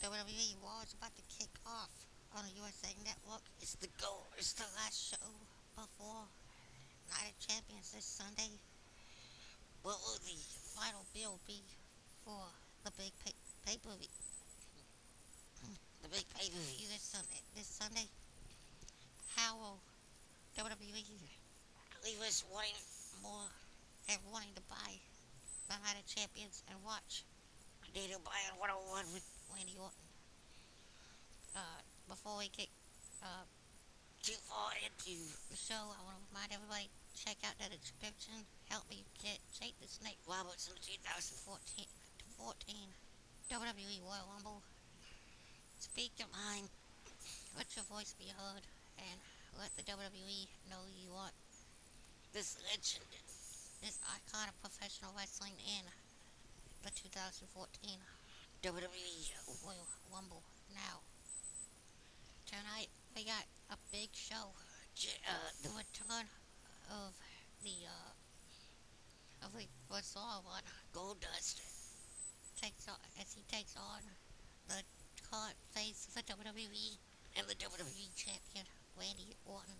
WWE Raw is about to kick off on the USA Network. It's the goal. It's the last show before Night of Champions this Sunday. What will the final bill be for the big pay per view? The big pay per view this Sunday. How will WWE leave us wanting more and wanting to buy the Night of Champions and watch Daniel Bryan 101 with Randy Orton? Before we get uh, too far into the show, I want to remind everybody check out the description. Help me get Jake the Snake Roberts in the 2014 WWE Royal Rumble. Speak your mind, let your voice be heard, and let the WWE know you want this legend, this icon of professional wrestling in the 2014 WWE Royal Rumble. Now, tonight we got a big show. The return of the Wwe Raw Goldust as he takes on the current face of the WWE and the WWE champion Randy Orton.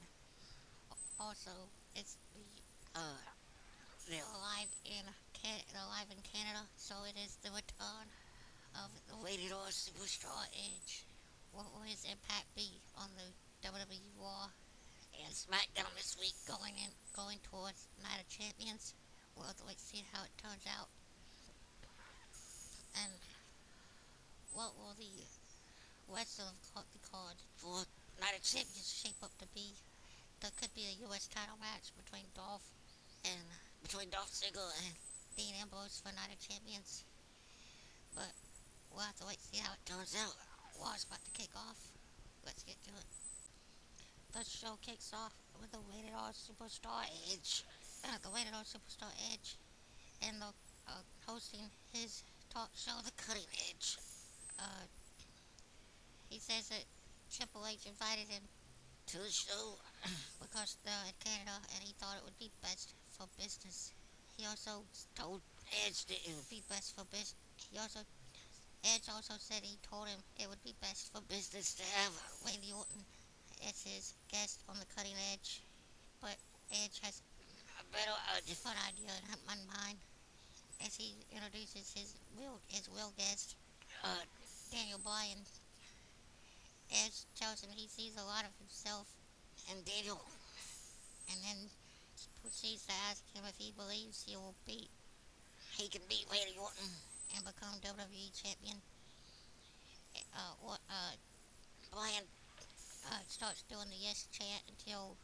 Also, it's they're live in Canada, so it is the return of the Rated R Superstar Edge. What will his impact be on the WWE Raw and SmackDown this week going towards Night of Champions? We'll have to wait to see how it turns out. And what will the rest of the card for Night of Champions shape up to be? There could be a US title match between Dolph Ziggler and Dean Ambrose for Night of Champions. But we'll have to wait to see how it turns out. Raw's about to kick off. Let's get to it. The show kicks off with the Rated R Superstar Edge. The Rated R Superstar Edge, and the hosting his talk show, The Cutting Edge. He says that Triple H invited him to the show because they're in Canada, and he thought it would be best for business. He also told Edge that it would be best for business. Edge also said he told him it would be best for business to have Randy Orton as his guest on The Cutting Edge. But Edge has a different idea in mind as he introduces his real guest, Daniel Bryan. Edge tells him he sees a lot of himself in Daniel, and then proceeds to ask him if he believes he can beat Randy Orton and become WWE champion. Bryan starts doing the yes chant until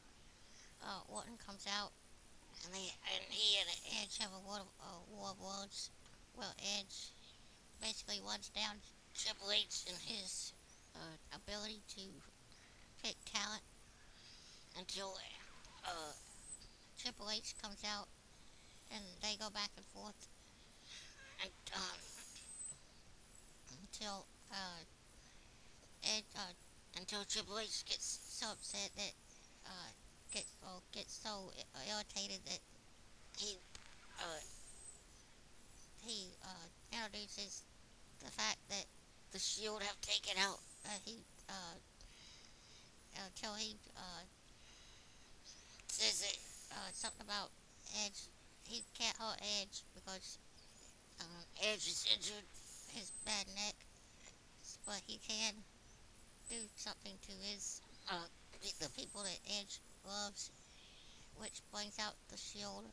Orton comes out, and he and Edge have a war of words. Well, Edge basically runs down Triple H and his ability to pick talent until Triple H comes out, and they go back and forth and, until Ed, until Triple H gets so upset that gets so irritated that he uh, introduces the fact that the Shield have taken out he until he says that something about Edge. He can't hurt Edge because Edge is injured, his bad neck, but he can do something to his the people that Edge loves, which brings out the Shield,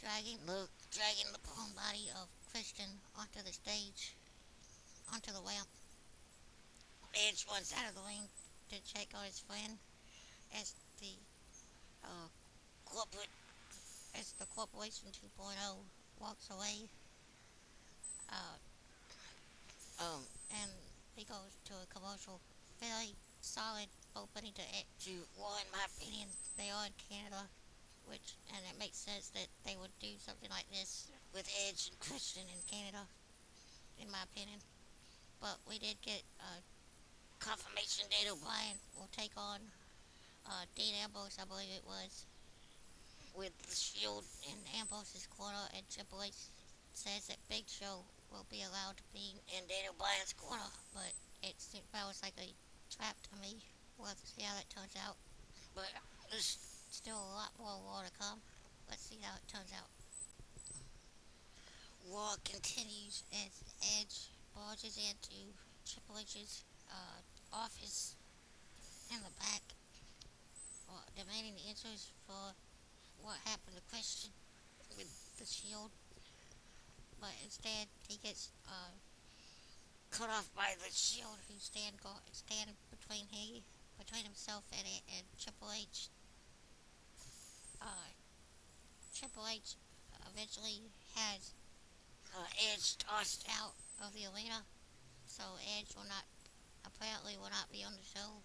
dragging the prone body of Christian onto the stage, onto the ramp. Edge runs out of the ring to check on his friend as the uh, corporate as the Corporation 2.0 walks away. Uh, and he goes to a commercial. Very solid opening to Raw, in my opinion. They are in Canada, and it makes sense that they would do something like this with Edge and Christian in Canada, in my opinion. But we did get confirmation Daniel Bryan will take on Dean Ambrose, I believe it was, with the Shield in Ambrose's corner, and Triple H says that Big Show will be allowed to be in Daniel Bryan's corner, but it smells like a trap to me. We'll have to see how that turns out. But there's still a lot more war to come. Let's see how it turns out. War continues as Edge barges into Triple H's office in the back, demanding the answers for what happened to Christian with the shield. But instead, he gets cut off by the shield, who stand between himself and Triple H. Uh, Triple H eventually has Edge tossed out of the arena, so Edge will not be on the show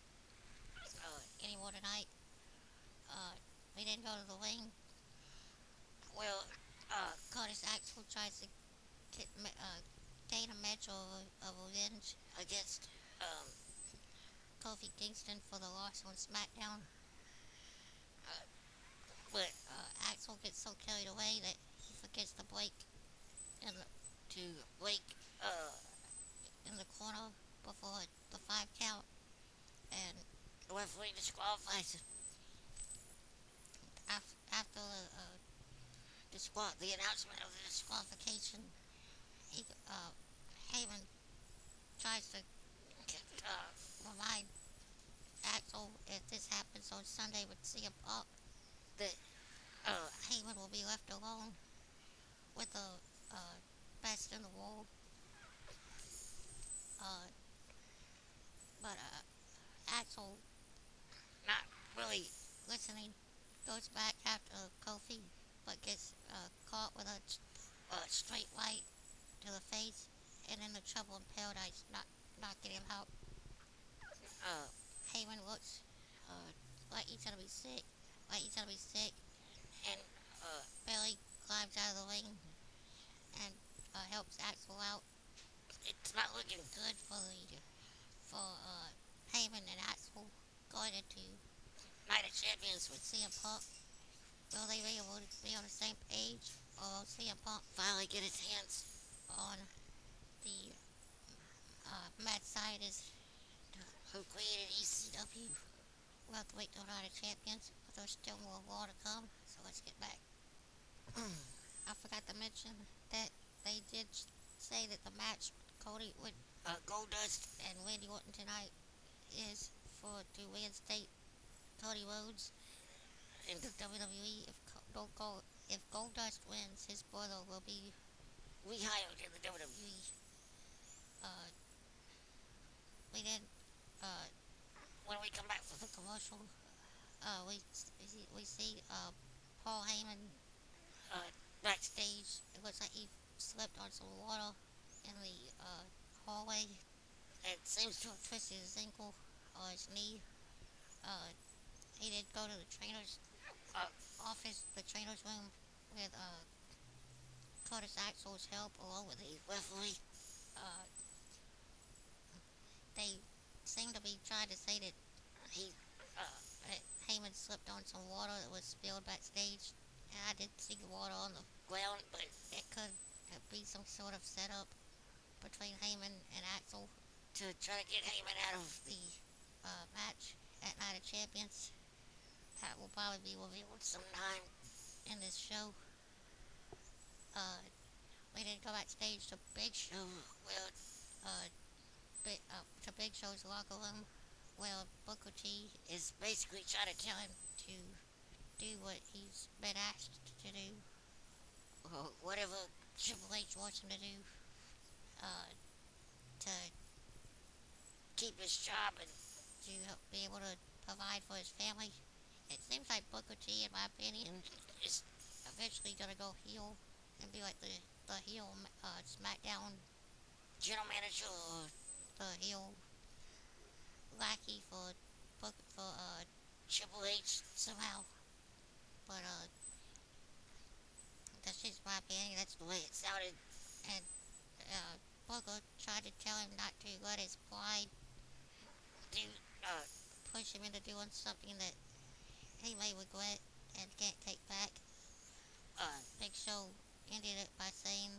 anymore tonight. Uh, we then go to the ring. Well, Curtis Axel tries to get, gain a match of revenge against um, Kofi Kingston for the loss on SmackDown. Uh, but Axel gets so carried away that he forgets to break uh, in the corner before the 5 count, and the referee disqualifies him. After the announcement of the disqualification, he, Heyman tries to remind Axel, if this happens on Sunday with CM Punk, that Heyman will be left alone with the best in the world. Uh, but Axel, not really listening, goes back after Kofi, but gets caught with a straight right to the face, and in the Trouble in Paradise, knocking him out. Uh, Heyman looks like he's gonna be sick, and Bailey climbs out of the ring and helps Axel out. It's not looking good for Heyman and Axel going into Night of Champions with CM Punk. Will they be able to be on the same page, or will CM Punk finally get his hands on the mad scientist who created ECW? We'll have to wait till Night of Champions, but there's still more war to come, so let's get back. I forgot to mention that they did say that the match Cody with Goldust and Randy Orton tonight is to reinstate Cody Rhodes in the WWE. If Goldust wins, his brother will be rehired in the WWE. Uh, we then, uh, when we come back from the commercial, we see Paul Heyman backstage. It looks like he slipped on some water in the hallway. It seems to have twisted his ankle or his knee. Uh, he did go to the trainer's office, the trainer's room, with Curtis Axel's help, along with the referee. Uh, they seem to be trying to say that that Heyman slipped on some water that was spilled backstage. And I didn't see the water on the ground, but it could be some sort of setup between Heyman and Axel to try to get Heyman out of the match at Night of Champions. That will probably be revealed sometime in this show. Uh, we didn't go backstage to Big Show. Well, to Big Show's locker room, where Booker T is basically trying to tell him to do what he's been asked to do, or whatever Triple H wants him to do, to keep his job and to be able to provide for his family. It seems like Booker T, in my opinion, is eventually gonna go heel and be like the heel SmackDown general manager, or the heel lackey for Triple H somehow. But that's just my opinion. That's the way it sounded. And Booker tried to tell him not to let his pride do push him into doing something that he may regret and can't take back. Big Show ended it by saying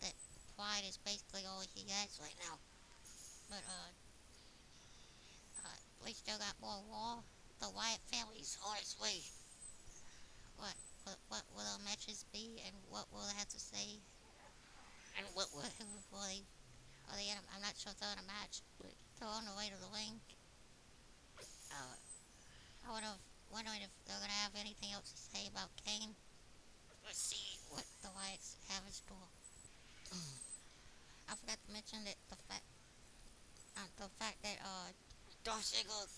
that pride is basically all he has right now. But before Raw, the Wyatt family's on its way. What will the matches be, and what will they have to say, and who will they are they in? I'm not sure if they're in a match, but they're on the way to the ring. Uh, I wondering if they're gonna have anything else to say about Kane. Let's see what the Wyatts have in store. I forgot to mention that the fact that Dolph Ziggler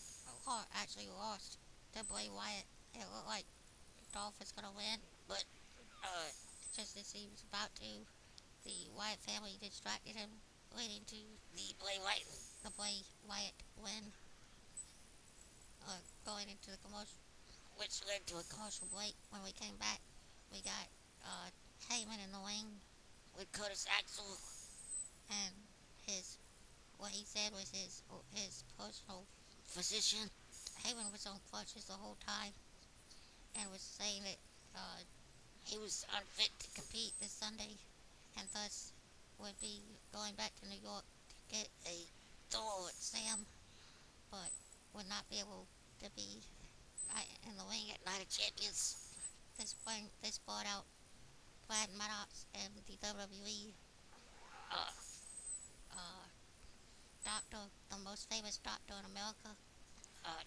actually lost to Bray Wyatt. It looked like Dolph was gonna win, but uh, just as he was about to, the Wyatt family distracted him, leading to the Bray Wyatt win. Going into the commercial, which led to a commercial break. When we came back, we got Heyman in the ring with Curtis Axel, and his what he said was his personal physician. Heyman was on crutches the whole time and was saying that he was unfit to compete this Sunday, and thus would be going back to New York to get a thorough exam, but would not be able to be in the ring at Night of Champions. This brought out Brad Maddox and the WWE uh, uh, doctor, the most famous doctor in America,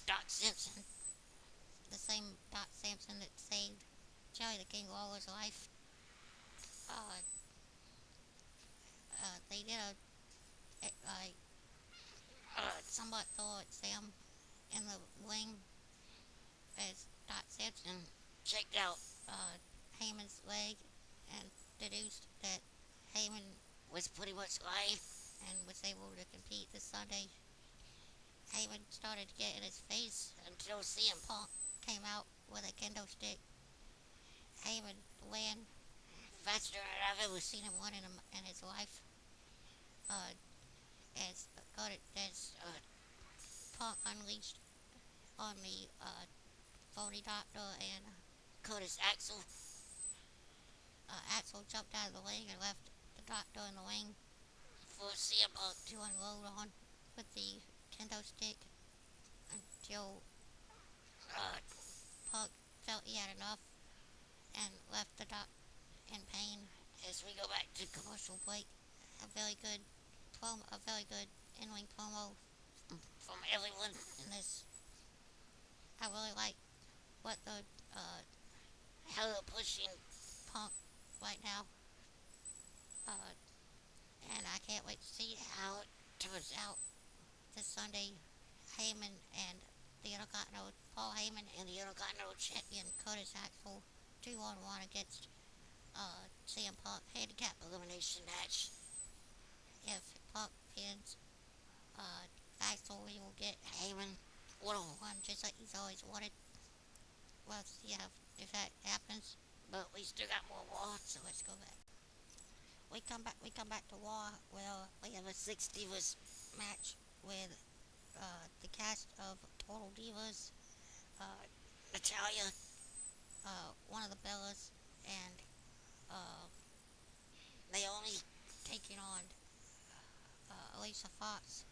Doc Simpson, the same Doc Simpson that saved Jerry the King Lawler's life. Uh, they did a somewhat thorough exam in the ring as Doc Simpson checked out Heyman's leg and deduced that Heyman was pretty much lying and was able to compete this Sunday. Heyman started to get in his face until CM Punk came out with a kendo stick. Heyman ran faster than I've ever seen him run in his life. Uh, as Punk unleashed on the phony doctor and Curtis Axel. Axel jumped out of the ring and left the doctor in the ring for CM Punk to unload on with the kendo stick until Punk felt he had enough and left the doc in pain. As we go back to commercial break, a very good in-ring promo from everyone in this. I really like what how they're pushing Punk right now, and I can't wait to see how it turns out this Sunday. Heyman and Paul Heyman and the Intercontinental Champion Curtis Axel 2-on-1 against CM Punk handicap elimination match. If Punk pins Axel, he will get Heyman 1-on-1 just like he's always wanted. We'll see if that happens. But we still got more Raw, so let's go back. We come back to Raw where we have a Six Divas match with the cast of Total Divas, Natalia, one of the Bellas, and Naomi taking on Alicia Fox,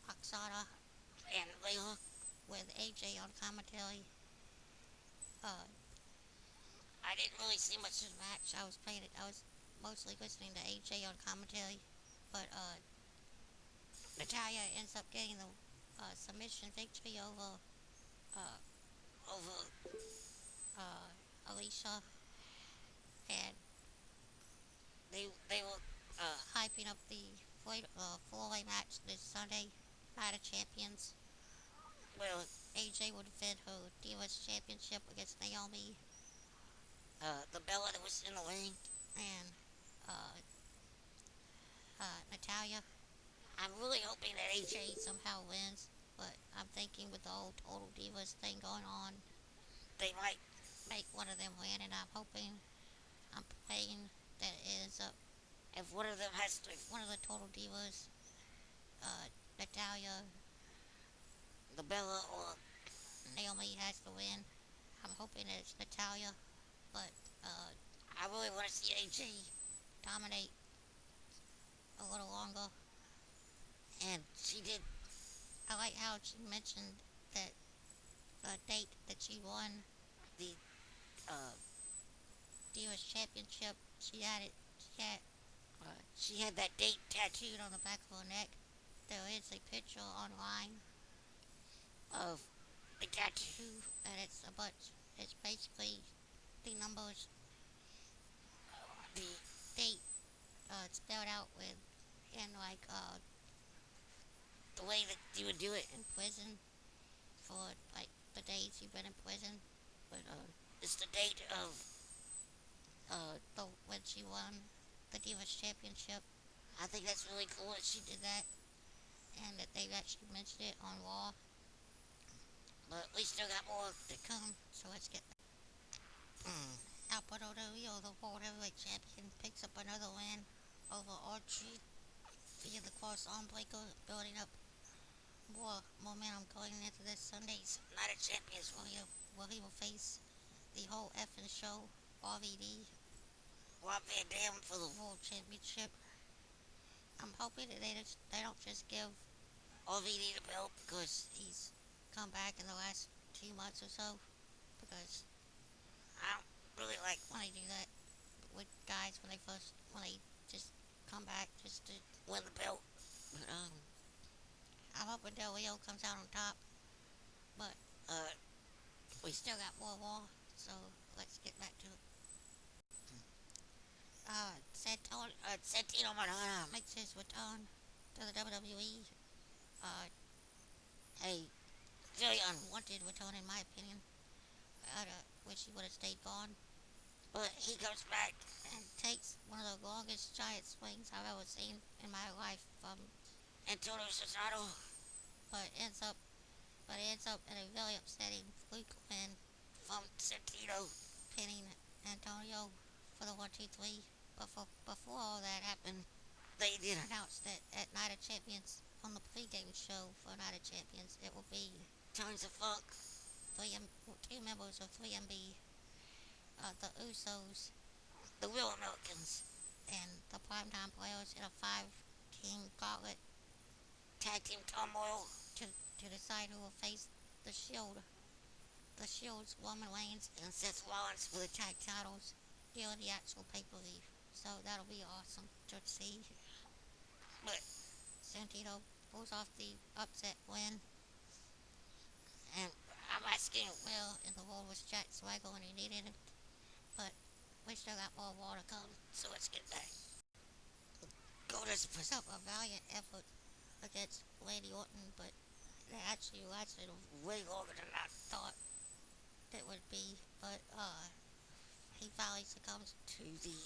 Oksana, and Layla with AJ on commentary. I didn't really see much of the match. I was mostly listening to AJ on commentary, but Natalia ends up getting the submission victory over Alicia, and they were hyping up the four-way match this Sunday, Night of Champions. Well, AJ would defend her Divas Championship against Naomi, the Bella that was in the ring, and Natalia. I'm really hoping that AJ somehow wins, but I'm thinking with the whole Total Divas thing going on, they might make one of them win, and I'm praying that it ends up if one of the Total Divas, Natalia, the Bella, or Naomi has to win. I'm hoping that it's Natalia, but I really want to see AJ dominate a little longer, and she did I like how she mentioned that the date that she won the uh, Divas Championship. She had it. She had that date tattooed on the back of her neck. There is a picture online of the tattoo, and it's a bunch. It's basically the numbers, the date spelled out with, and like the way that you would do it in prison for like the days you've been in prison. But it's the date of when she won the Divas Championship. I think that's really cool that she did that, and that they've actually mentioned it on Raw. But we still got more to come, so let's get. Alberto Del Rio, the World Heavyweight Champion, picks up another win over Archie via the cross arm breaker, building up more momentum going into this Sunday's Night of Champions, where he will face the whole effing show, RVD, Rob Van Dam, for the World Championship. I'm hoping that they don't just give RVD the belt because he's come back in the last 2 months or so. Because I don't really like when they do that with guys when they just come back just to win the belt. But I'm hoping Del Rio comes out on top. But we still got more Raw, so let's get back to it. Santino Marella makes his return to the WWE. Uh, a very unwanted return, in my opinion. I wish he would have stayed gone. But he comes back and takes one of the longest giant swings I've ever seen in my life from Antonio Cesaro. But ends up in a very upsetting fluke win from Santino, pinning Antonio for the 1-2-3. But before all that happened, they did announce that at Night of Champions, on the pregame show for Night of Champions, it will be Tons of Funk, two members of 3MB, the Usos, the Real Americans, and the Primetime Players in a 5-team gauntlet tag team turmoil to decide who will face the Shield. The Shield's Roman Reigns and Seth Rollins for the tag titles during the actual pay-per-view. So that'll be awesome to see. But Santino pulls off the upset win. And I'm asking Will in the world was Jack Swagger when he needed him. But we still got more Raw to come, so let's get back. Goldust puts up a valiant effort against Randy Orton, but it actually lasted way longer than I thought it would be. But he finally succumbs to the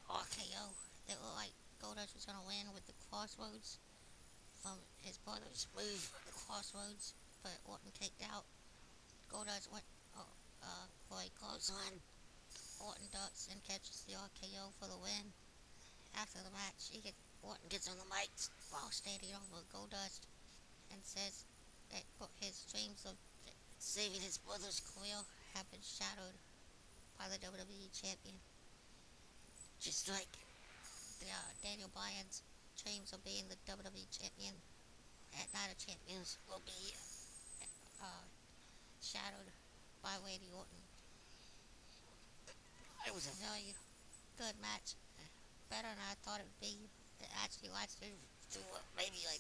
RKO. It looked like Goldust was gonna win with the Crossroads from his brother's move, the Crossroads, but Orton kicked out. Goldust went for a clothesline. Orton ducks and catches the RKO for the win. After the match, Orton gets on the mic while standing over Goldust and says that his dreams of saving his brother's career have been shattered by the WWE champion. Just like Daniel Bryan's dreams of being the WWE champion at Night of Champions will be shattered by Randy Orton. It was a very good match, better than I thought it would be. It actually lasted through maybe like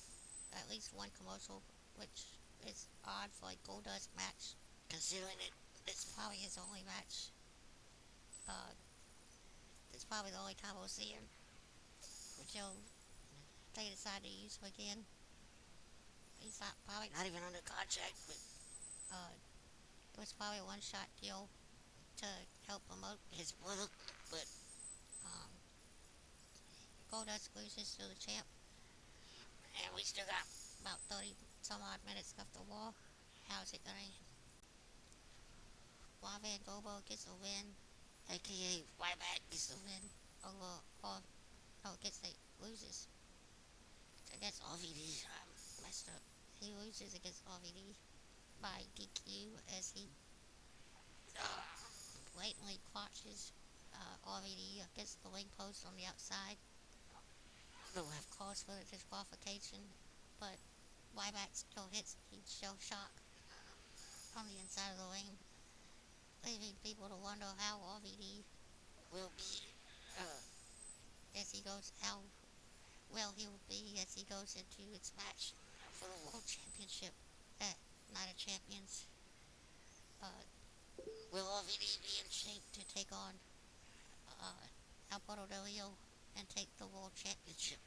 at least one commercial, which is odd for a Goldust match, considering it's probably his only match. It's probably the only time we'll see him until they decide to use him again. He's probably not even under contract, but it was probably a one-shot deal to help promote his brother. But Goldust loses to the champ, and we still got about 30 some odd minutes left of Raw. How's it gonna end? Van Goldberg gets a win, aka Ryback gets a win over, or no, loses against RVD. I messed up. He loses against RVD by DQ as he blatantly crotches RVD against the ring post on the outside. They'll have cause for the disqualification, but Ryback still hits the shell shock from the inside of the ring, leaving people to wonder how RVD will be as he goes, how well he will be as he goes into its match for the World Championship at Night of Champions. Uh, will RVD be in shape to take on Alberto Del Rio and take the World Championship?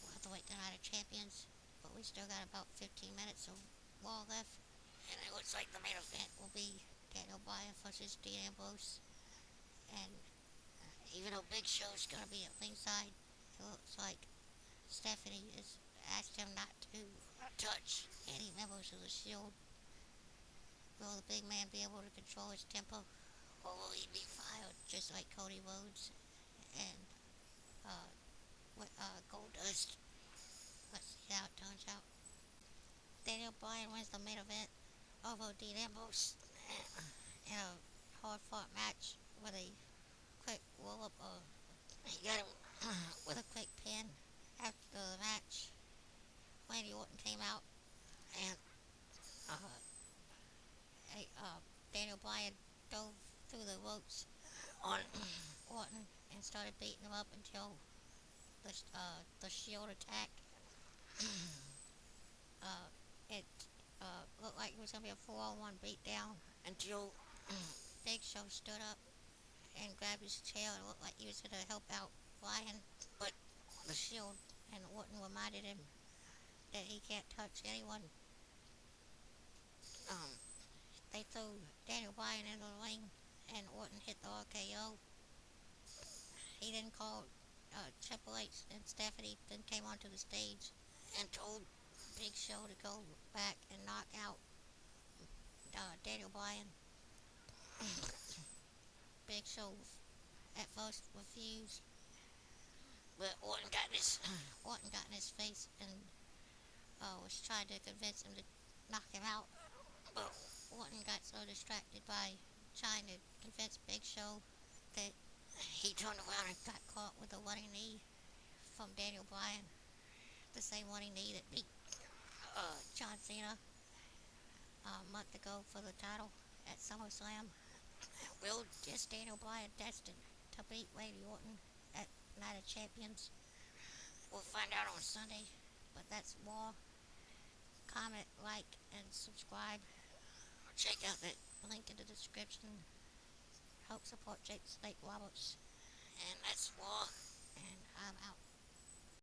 We'll have to wait to Night of Champions, but we still got about 15 minutes of Raw left, and it looks like the main event will be Daniel Bryan versus Dean Ambrose. And even though Big Show's gonna be at ringside, it looks like Stephanie has asked him not to touch any members of the Shield. Will the big man be able to control his temper, or will he be fired just like Cody Rhodes and Goldust? Let's see how it turns out. Daniel Bryan wins the main event over Dean Ambrose in a hard-fought match with a quick roll-up. He got him with a quick pin. After the match, Randy Orton came out and uh, Daniel Bryan dove through the ropes on Orton and started beating him up until the Shield attacked. It looked like it was going to be a 4-on-1 beatdown until Big Show stood up and grabbed his chair and looked like he was going to help out Bryan. But the Shield and Orton reminded him that he can't touch anyone. They threw Daniel Bryan into the ring and Orton hit the RKO. He then called Triple H and Stephanie, then came onto the stage and told Big Show to go back and knock out Daniel Bryan. Big Show at first refused, but Orton got in his face and was trying to convince him to knock him out. But Orton got so distracted by trying to convince Big Show that he turned around and got caught with a running knee from Daniel Bryan, the same running knee that beat John Cena a month ago for the title at SummerSlam. Will is Daniel Bryan destined to beat Randy Orton at Night of Champions? We'll find out on Sunday, but that's Raw. Comment, like, and subscribe. Check out that link in the description. Help support Jake Snake Roberts. And that's Raw. And I'm out.